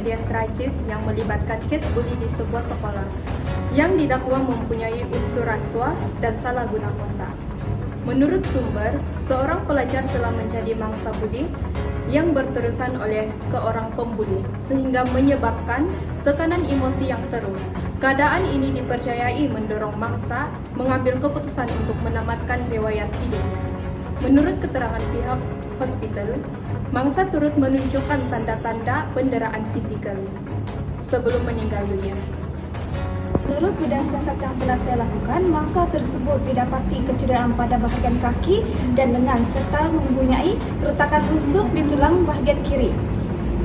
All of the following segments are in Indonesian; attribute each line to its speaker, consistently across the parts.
Speaker 1: kejadian tragis yang melibatkan kes buli di sebuah sekolah yang didakwa mempunyai unsur rasuah dan salah guna kuasa. Menurut sumber, seorang pelajar telah menjadi mangsa buli yang berterusan oleh seorang pembuli sehingga menyebabkan tekanan emosi yang teruk. Keadaan ini dipercayai mendorong mangsa mengambil keputusan untuk menamatkan riwayat hidupnya. Menurut keterangan pihak hospital, mangsa turut menunjukkan tanda-tanda pendarahan fisikal sebelum meninggal dunia.
Speaker 2: Menurut bidang siasat yang telah saya lakukan, mangsa tersebut didapati kecederaan pada bahagian kaki dan lengan serta mempunyai keretakan rusuk di tulang bahagian kiri.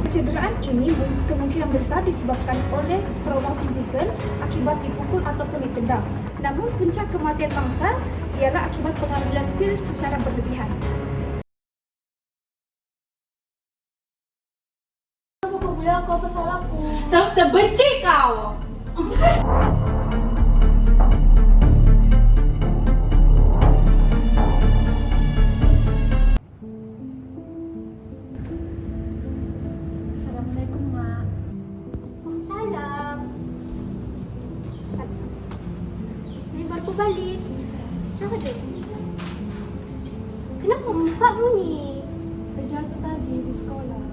Speaker 2: Kecederaan ini kemungkinan besar disebabkan oleh trauma fisikal akibat dipukul ataupun ditendang. Namun puncak kematian mangsa ialah akibat pengambilan pil secara berlebihan.
Speaker 1: Apa kau boleh aku apa salahku?
Speaker 3: Sebenci kau.
Speaker 1: Assalamualaikum, Mak.
Speaker 4: Salam. Baru aku balik. Siapa tu? Kenapa mukakmu ni?
Speaker 1: Terjatuh tadi di sekolah.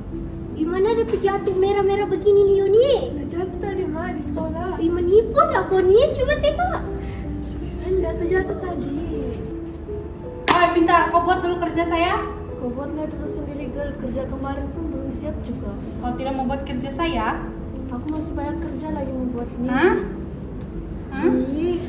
Speaker 4: Di mana ada terjatuh merah-merah begini Leo ni?
Speaker 1: Terjatuh tadi, Mak, di sekolah.
Speaker 4: Menipu lah kau ni. Cuba tengok.
Speaker 1: Saya terjatuh tadi.
Speaker 3: Oh, bentar, kau buat dulu kerja saya.
Speaker 1: Kau buatlah dulu sendiri, girl. Kerja kemarin pun belum siap juga.
Speaker 3: Kau tidak mau buat kerja saya?
Speaker 1: Aku masih banyak kerja lagi membuatnya.
Speaker 3: Hah? Hah?
Speaker 1: Ih.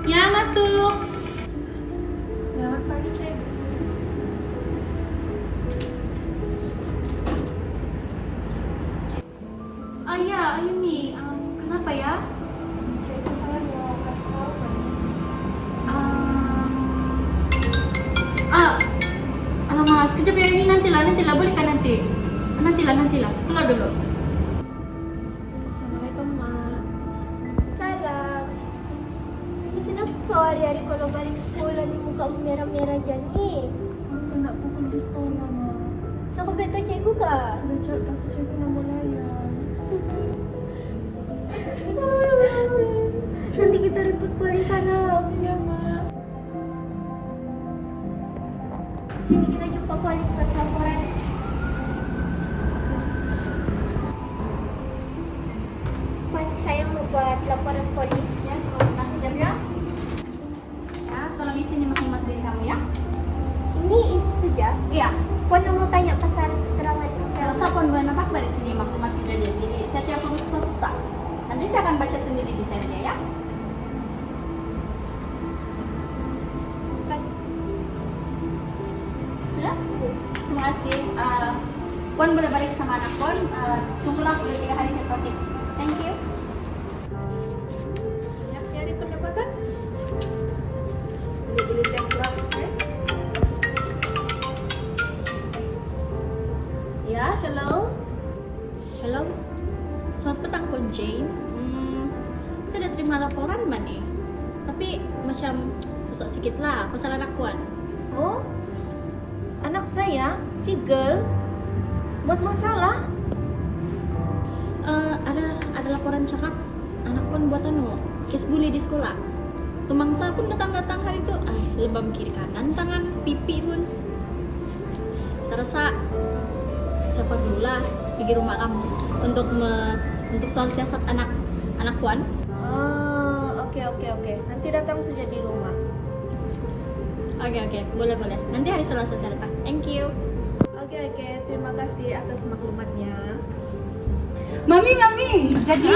Speaker 3: Ya, masuk.
Speaker 1: Selamat pagi, Cek.
Speaker 3: Ya, Ayumi, kenapa ya?
Speaker 1: Cek, saya mau kasih tahu kan.
Speaker 3: Alamak, sekejap ya, ini nantilah, boleh kan nanti? Nantilah, keluar dulu.
Speaker 1: Assalamualaikum, Mak.
Speaker 4: Salam. Ini kenapa kau hari-hari kalau balik sekolah ni muka merah-merah je ni?
Speaker 1: Aku nak pukul di sekolah, Mak.
Speaker 4: So kau beritahu cikgu ke?
Speaker 1: Sudah cakap tapi cikgu nak melayan.
Speaker 4: Nanti kita report polis sana.
Speaker 1: Ya, Mak.
Speaker 4: Sini kita jumpa polis buat laporan. Puan, saya mau buat laporan polis.
Speaker 3: Ya, sebentar, kejap ya. Ya, tolong isi nih maklumat dari kamu ya.
Speaker 4: Ini isi saja.
Speaker 3: Iya.
Speaker 4: Puan mau tanya pasal keterangan
Speaker 3: Saya rasa Puan boleh nampak di sini maklumat kejadian. Jadi saya tidak perlu susah-susah. Nanti saya akan baca sendiri detailnya ya.
Speaker 4: Pas.
Speaker 3: Sudah? Terima kasih. Puan boleh balik sama anak Puan. Tunggulah 2-3 hari saya proses. Thank you.
Speaker 2: Banyak nyari pendapatan? Beli-beli Tesla ya? Ya, hello?
Speaker 3: Hello. Selamat petang Puan Jane. Saya dah terima laporan Mbak nih. Tapi macam susah sikit lah pasal anak Puan.
Speaker 2: Oh, anak saya, si girl, buat masalah.
Speaker 3: Ada laporan cakap anak Puan buat kes bully di sekolah. Tumangsa pun datang hari itu, lebam kiri kanan tangan, pipi pun. Saya rasa saya perlulah pergi rumah kamu untuk soal siasat anak Puan.
Speaker 2: Oh, oke. Nanti datang saja di rumah.
Speaker 3: Oke, boleh. Nanti hari Selasa saya datang. Thank you.
Speaker 2: Oke, terima kasih atas maklumatnya.
Speaker 3: Mami.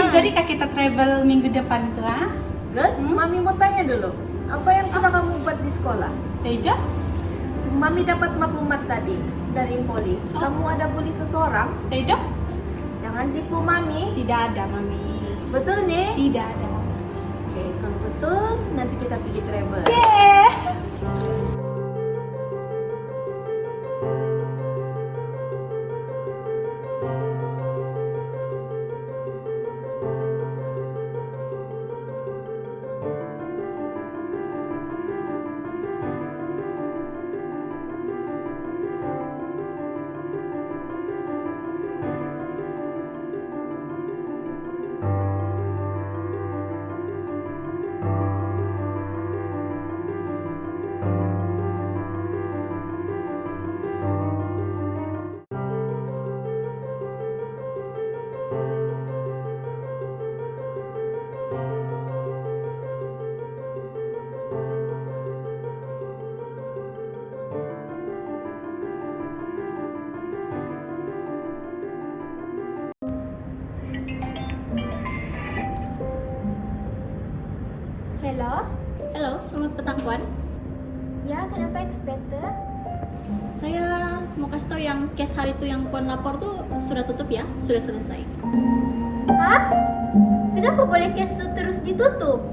Speaker 3: Jadi kak kita travel minggu depan tuh,
Speaker 2: Good, Mami mau tanya dulu. Apa yang sudah kamu buat di sekolah?
Speaker 3: Tidak?
Speaker 2: Mami dapat maklumat tadi dari polis. Kamu ada bully seseorang?
Speaker 3: Tidak?
Speaker 2: Jangan tipu Mami.
Speaker 3: Tidak ada, Mami.
Speaker 2: Betul nih?
Speaker 3: Tidak ada.
Speaker 2: Oke, kalau betul nanti kita pergi travel.
Speaker 4: Halo?
Speaker 3: Halo, selamat petang Puan.
Speaker 4: Ya, kenapa Inspektur?
Speaker 3: Saya mau kasih tahu yang case hari itu yang Puan lapor tuh sudah tutup ya, sudah selesai.
Speaker 4: Hah? Kenapa boleh case itu terus ditutup?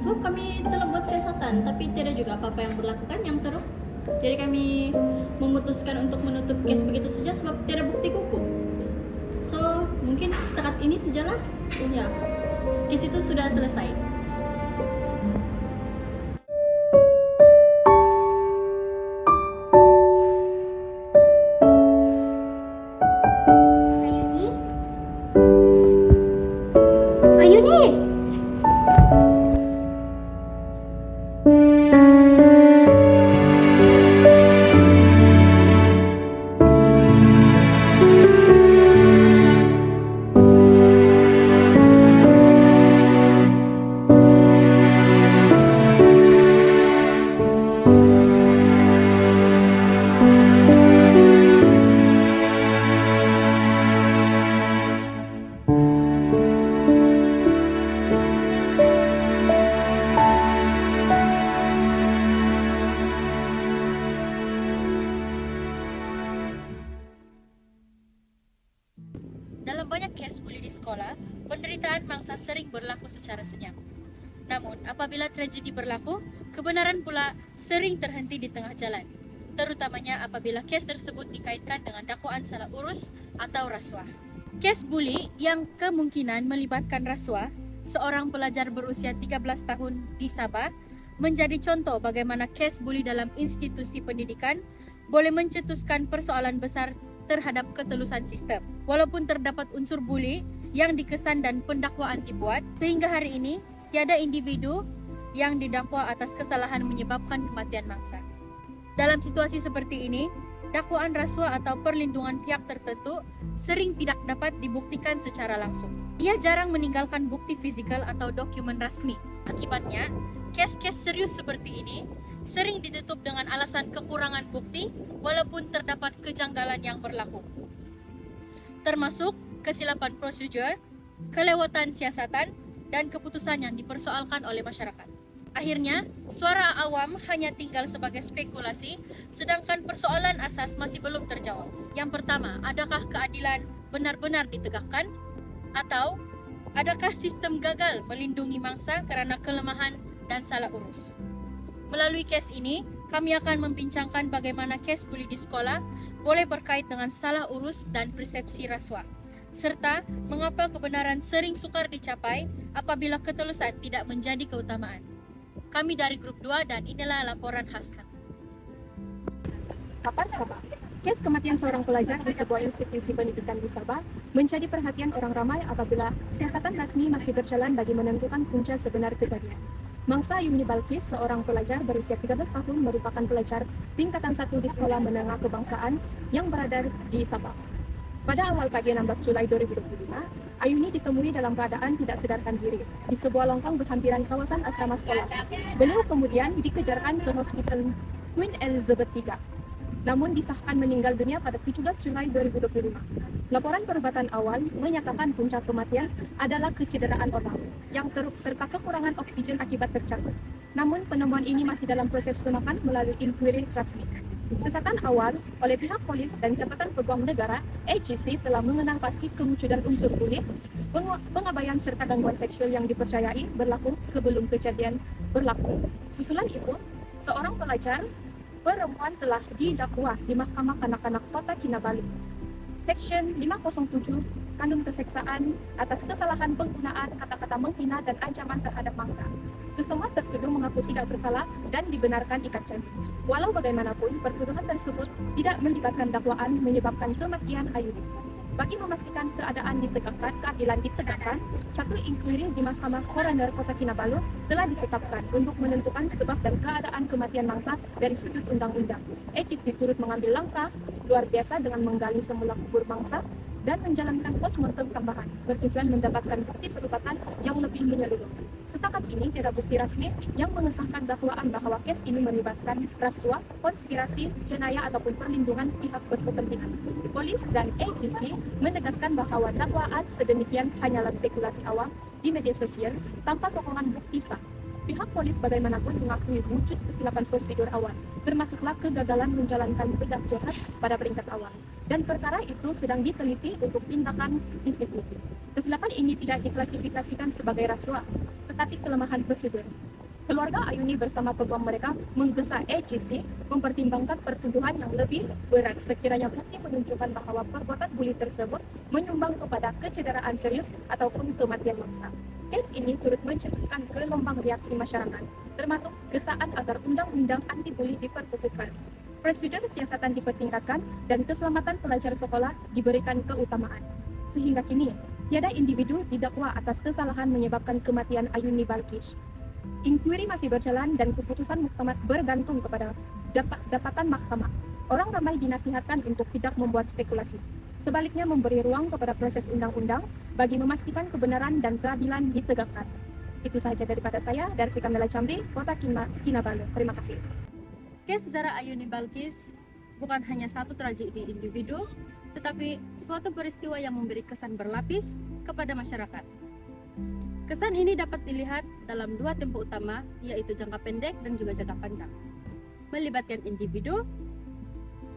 Speaker 3: Sebab kami telah buat siasatan, tapi tidak juga apa-apa yang berlaku kan yang teruk. Jadi kami memutuskan untuk menutup case begitu saja sebab tidak bukti kuku. So, mungkin setakat ini sajalah. Ya, case itu sudah selesai.
Speaker 4: Ayuni? Ayuni!
Speaker 5: Dalam banyak case bully di sekolah, penderitaan mangsa sering berlaku secara senyap. Namun, apabila tragedi berlaku, kebenaran pula sering terhenti di tengah jalan, terutamanya apabila case tersebut dikaitkan dengan dakwaan salah urus atau rasuah. Case bully yang kemungkinan melibatkan rasuah, seorang pelajar berusia 13 tahun di Sabah, menjadi contoh bagaimana case bully dalam institusi pendidikan boleh mencetuskan persoalan besar terhadap ketulusan sistem. Walaupun terdapat unsur bully yang dikesan dan pendakwaan dibuat, sehingga hari ini tiada individu yang didakwa atas kesalahan menyebabkan kematian mangsa. Dalam situasi seperti ini, dakwaan rasuah atau perlindungan pihak tertentu sering tidak dapat dibuktikan secara langsung. Ia jarang meninggalkan bukti fisikal atau dokumen rasmi. Akibatnya, kes-kes serius seperti ini sering ditutup dengan alasan kekurangan bukti walaupun terdapat kejanggalan yang berlaku, termasuk kesilapan prosedur, kelewatan siasatan, dan keputusan yang dipersoalkan oleh masyarakat. Akhirnya, suara awam hanya tinggal sebagai spekulasi, sedangkan persoalan asas masih belum terjawab. Yang pertama, adakah keadilan benar-benar ditegakkan? Atau adakah sistem gagal melindungi mangsa karena kelemahan dan salah urus? Melalui case ini, kami akan membincangkan bagaimana case bully di sekolah boleh berkait dengan salah urus dan persepsi rasuah, serta mengapa kebenaran sering sukar dicapai apabila ketulusan tidak menjadi keutamaan. Kami dari grup 2 dan inilah laporan khas kami.
Speaker 1: Kabar Sabah. Kes kematian seorang pelajar di sebuah institusi pendidikan di Sabah menjadi perhatian orang ramai apabila siasatan rasmi masih berjalan bagi menentukan punca sebenar kejadian. Mangsa Yumni Balkis, seorang pelajar berusia 13 tahun, merupakan pelajar tingkatan 1 di sekolah menengah kebangsaan yang berada di Sabah. Pada awal pagi 16 Julai 2025, Ayuni ditemui dalam keadaan tidak sadarkan diri di sebuah longkang berhampiran kawasan asrama sekolah. Beliau kemudian dikejarkan ke Hospital Queen Elizabeth III, namun disahkan meninggal dunia pada 17 Julai 2025. Laporan perubatan awal menyatakan puncak kematian adalah kecederaan otak yang teruk serta kekurangan oksigen akibat terjatuh. Namun penemuan ini masih dalam proses penahanan melalui inkuiri rasmi. Siasatan awal oleh pihak polis dan Jabatan Peguam Negara (AGC) telah mengenal pasti kewujudan unsur bully, pengabaian serta gangguan seksual yang dipercayai berlaku sebelum kejadian berlaku. Susulan itu, seorang pelajar perempuan telah didakwa di Mahkamah Kanak-kanak Kota Kinabalu, Section 507, kandung keseksaan atas kesalahan penggunaan kata-kata menghina dan ancaman terhadap mangsa. Kesemua tertuduh mengaku tidak bersalah dan dibenarkan ikat janji. Walau bagaimanapun, pertuduhan tersebut tidak melibatkan dakwaan menyebabkan kematian Ayuni. Bagi memastikan keadilan ditegakkan, satu inkuiri di Mahkamah Coroner Kota Kinabalu telah ditetapkan untuk menentukan sebab dan keadaan kematian mangsa dari sudut undang-undang. AGC turut mengambil langkah luar biasa dengan menggali semula kubur mangsa dan menjalankan postmortem tambahan bertujuan mendapatkan bukti perubatan yang lebih menyeluruh. Setakat ini tidak bukti rasmi yang mengesahkan dakwaan bahwa kes ini melibatkan rasuah, konspirasi, jenayah ataupun perlindungan pihak berkepentingan. Polis dan AGC menegaskan bahwa dakwaan sedemikian hanyalah spekulasi awam di media sosial tanpa sokongan bukti sah. Pihak polis bagaimanapun mengakui wujud kesilapan prosedur awal, termasuklah kegagalan menjalankan bedah siasat pada peringkat awal. Dan perkara itu sedang diteliti untuk tindakan disiplin. Kesilapan ini tidak diklasifikasikan sebagai rasuah, tetapi kelemahan prosedur. Keluarga Ayuni bersama peguam mereka menggesa AGC mempertimbangkan pertuduhan yang lebih berat sekiranya bukti menunjukkan bahwa perbuatan buli tersebut menyumbang kepada kecederaan serius ataupun kematian mangsa. Kes ini turut mencetuskan gelombang reaksi masyarakat, termasuk gesaan agar undang-undang anti buli diperkukuhkan. Prosedur siasatan dipertingkatkan dan keselamatan pelajar sekolah diberikan keutamaan. Sehingga kini, tiada individu didakwa atas kesalahan menyebabkan kematian Ayuni Balqis. Inkuiri masih berjalan dan keputusan Muktamar bergantung kepada dapatan mahkamah. Orang ramai dinasihatkan untuk tidak membuat spekulasi. Sebaliknya memberi ruang kepada proses undang-undang bagi memastikan kebenaran dan keadilan ditegakkan. Itu sahaja daripada saya, Darsi Kamela Chamri, Kota Kinabalu. Terima kasih.
Speaker 5: Kes Zara Ayuni Balqis bukan hanya satu tragedi individu, tetapi suatu peristiwa yang memberi kesan berlapis kepada masyarakat. Kesan ini dapat dilihat dalam dua tempo utama, yaitu jangka pendek dan juga jangka panjang, melibatkan individu,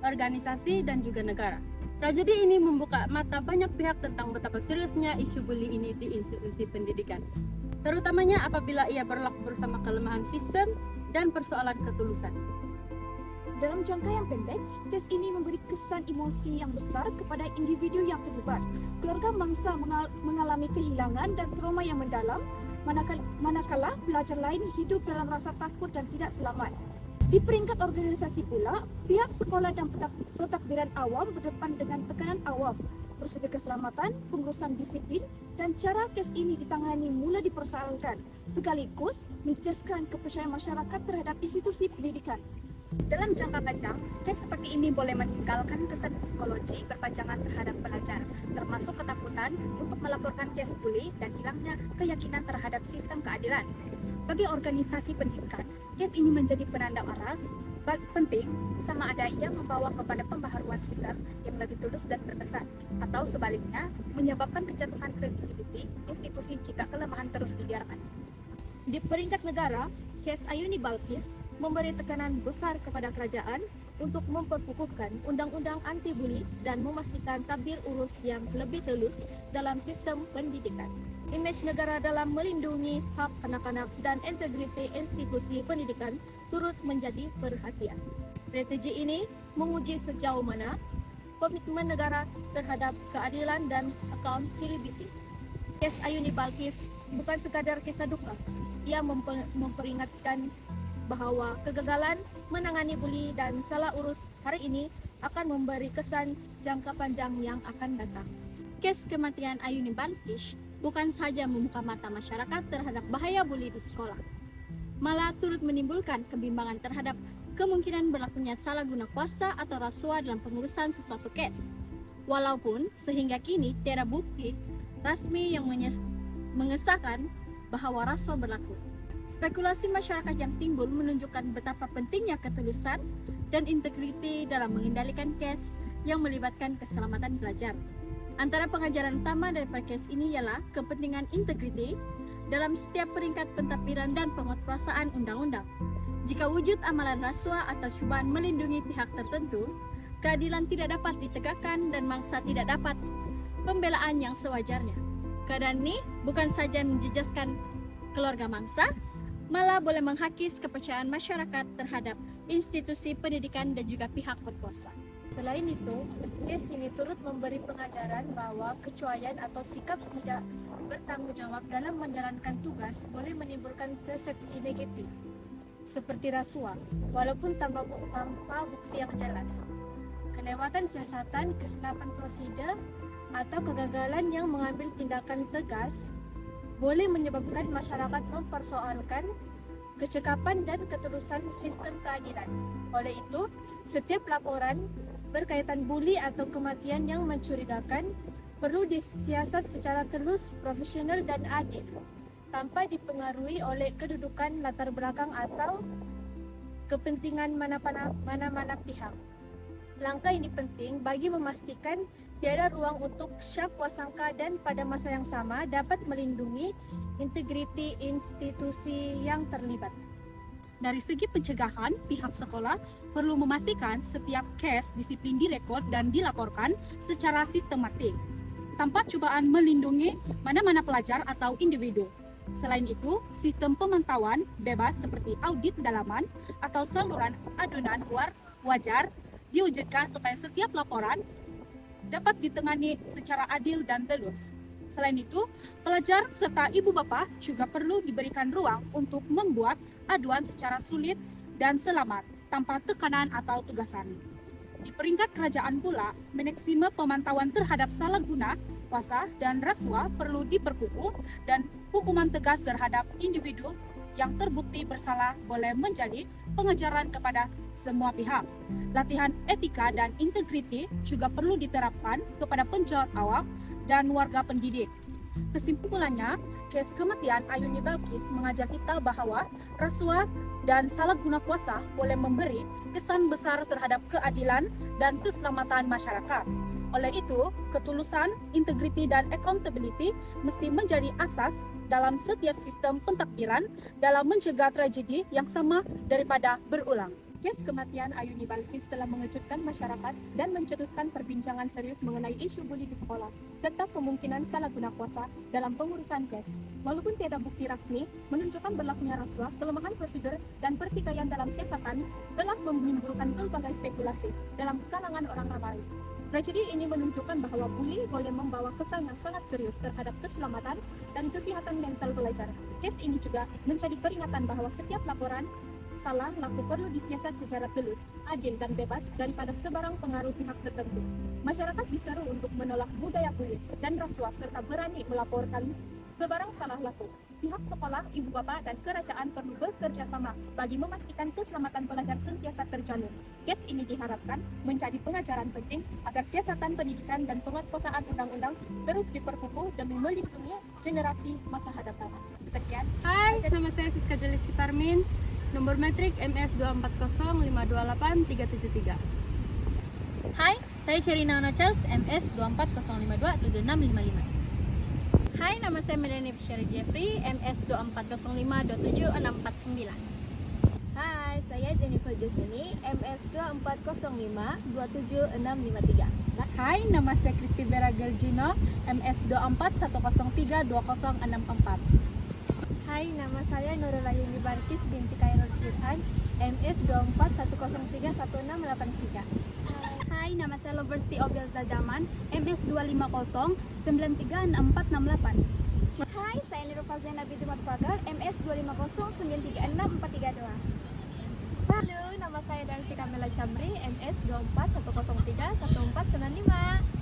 Speaker 5: organisasi, dan juga negara. Tragedi ini membuka mata banyak pihak tentang betapa seriusnya isu buli ini di institusi pendidikan, terutamanya apabila ia berlaku bersama kelemahan sistem dan persoalan ketulusan.
Speaker 2: Dalam jangka yang pendek, kes ini memberi kesan emosi yang besar kepada individu yang terlibat. Keluarga mangsa mengalami kehilangan dan trauma yang mendalam, manakala pelajar lain hidup dalam rasa takut dan tidak selamat. Di peringkat organisasi pula, pihak sekolah dan pentadbiran awam berdepan dengan tekanan awam. Prosedur keselamatan, pengurusan disiplin, dan cara kes ini ditangani mula dipersoalkan, sekaligus menjejaskan kepercayaan masyarakat terhadap institusi pendidikan. Dalam jangka panjang, kes seperti ini boleh meninggalkan kesan psikologi berpanjangan terhadap pelajar, termasuk ketakutan untuk melaporkan kes buli dan hilangnya keyakinan terhadap sistem keadilan. Bagi organisasi pendidikan, kes ini menjadi penanda aras penting sama ada ia membawa kepada pembaharuan sistem yang lebih tulus dan berkesan, atau sebaliknya menyebabkan kejatuhan kredibiliti institusi jika kelemahan terus dibiarkan. Di peringkat negara, kes Ayuni Balqis memberi tekanan besar kepada kerajaan untuk memperkukuhkan undang-undang anti buli dan memastikan tabir urus yang lebih telus dalam sistem pendidikan. Imej negara dalam melindungi hak anak-anak dan integriti institusi pendidikan turut menjadi perhatian. Strategi ini menguji sejauh mana komitmen negara terhadap keadilan dan accountability. Kes Ayuni Balqis bukan sekadar kisah duka. Ia memperingatkan bahwa kegagalan menangani buli dan salah urus hari ini akan memberi kesan jangka panjang yang akan datang. Kes kematian Ayuni Balqis bukan saja membuka mata masyarakat terhadap bahaya buli di sekolah, malah turut menimbulkan kebimbangan terhadap kemungkinan berlakunya salah guna kuasa atau rasuah dalam pengurusan sesuatu kes. Walaupun sehingga kini tiada bukti rasmi yang mengesahkan bahwa rasuah berlaku. Spekulasi masyarakat yang timbul menunjukkan betapa pentingnya ketulusan dan integriti dalam mengendalikan kes yang melibatkan keselamatan pelajar. Antara pengajaran utama dari kes ini ialah kepentingan integriti dalam setiap peringkat pentadbiran dan penguatkuasaan undang-undang. Jika wujud amalan rasuah atau cubaan melindungi pihak tertentu, keadilan tidak dapat ditegakkan dan mangsa tidak dapat pembelaan yang sewajarnya. Keadaan ini bukan saja menjejaskan keluarga mangsa, malah boleh menghakis kepercayaan masyarakat terhadap institusi pendidikan dan juga pihak berkuasa.
Speaker 1: Selain itu, kes ini turut memberi pengajaran bahwa kecuaian atau sikap tidak bertanggung jawab dalam menjalankan tugas boleh menimbulkan persepsi negatif, seperti rasuah, walaupun tanpa bukti yang jelas. Kelewatan siasatan, kesilapan prosedur, atau kegagalan yang mengambil tindakan tegas boleh menyebabkan masyarakat mempersoalkan kecekapan dan ketulusan sistem keadilan. Oleh itu, setiap laporan
Speaker 2: berkaitan bully atau kematian yang mencurigakan perlu disiasat secara telus, profesional dan adil, tanpa dipengaruhi oleh kedudukan, latar belakang atau kepentingan mana-mana pihak. Langkah ini penting bagi memastikan tiada ruang untuk syak wasangka dan pada masa yang sama dapat melindungi integriti institusi yang terlibat.
Speaker 6: Dari segi pencegahan, pihak sekolah perlu memastikan setiap case disiplin direkod dan dilaporkan secara sistematik, tanpa cobaan melindungi mana-mana pelajar atau individu. Selain itu, sistem pemantauan bebas seperti audit dalaman atau saluran adunan luar wajar diwujudkan supaya setiap laporan dapat ditangani secara adil dan telus. Selain itu, pelajar serta ibu bapa juga perlu diberikan ruang untuk membuat aduan secara sulit dan selamat tanpa tekanan atau tugasan. Di peringkat kerajaan pula, mekanisme pemantauan terhadap salah guna kuasa dan rasuah perlu diperkukuh dan hukuman tegas terhadap individu yang terbukti bersalah boleh menjadi pengajaran kepada semua pihak. Latihan etika dan integriti juga perlu diterapkan kepada penjawat awam dan warga pendidik. Kesimpulannya, kes kematian Ayuni Balkis mengajak kita bahwa rasuah dan salah guna kuasa boleh memberi kesan besar terhadap keadilan dan keselamatan masyarakat. Oleh itu, ketulusan, integriti, dan accountability mesti menjadi asas dalam setiap sistem pentakbiran dalam mencegah tragedi yang sama daripada berulang.
Speaker 1: Kes kematian Ayuni Balkis telah mengejutkan masyarakat dan mencetuskan perbincangan serius mengenai isu bully di sekolah, serta kemungkinan salah guna kuasa dalam pengurusan kes. Walaupun tiada bukti rasmi menunjukkan berlakunya rasuah, kelemahan prosedur, dan pertikaian dalam siasatan telah menimbulkan berbagai spekulasi dalam kalangan orang ramai. Tragedi ini menunjukkan bahwa bully boleh membawa kesan yang sangat serius terhadap keselamatan dan kesehatan mental pelajar. Kes ini juga menjadi peringatan bahwa setiap laporan salah laku perlu disiasat secara telus, adil dan bebas daripada sebarang pengaruh pihak tertentu. Masyarakat diseru untuk menolak budaya bully dan rasuah serta berani melaporkan sebarang salah laku. Pihak sekolah, ibu bapa dan kerajaan perlu bekerja sama bagi memastikan keselamatan pelajar sentiasa terjamin. Kes ini diharapkan menjadi pengajaran penting agar siasatan pendidikan dan penguasaan undang-undang terus diperkukuh demi melindungi generasi masa hadapan. Sekian.
Speaker 7: Hai, nama saya Siska Jelisti Parmin. Nomor metrik MS240528373.
Speaker 5: Hai, saya Sherina Ona Charles, MS 240527655.
Speaker 3: Hai, nama saya Melanie Fisher Jeffrey, MS 240527649.
Speaker 2: Hai, saya Jennifer Jusini, MS 240527653.
Speaker 6: Hai, nama saya Kristi Vera Gergino, MS 241032064.
Speaker 2: Hai, nama saya Nurul Ayuni Balkis binti Khairul Firhan, MS 241031683.
Speaker 7: Hai, nama saya Loversti Obiel Zajaman, MS 250936468.
Speaker 2: Hai, saya Nurul Fazlina binti Matpagal, MS 250936432.
Speaker 1: Halo, nama saya Darcy Kamela Chamri, MS 241031495.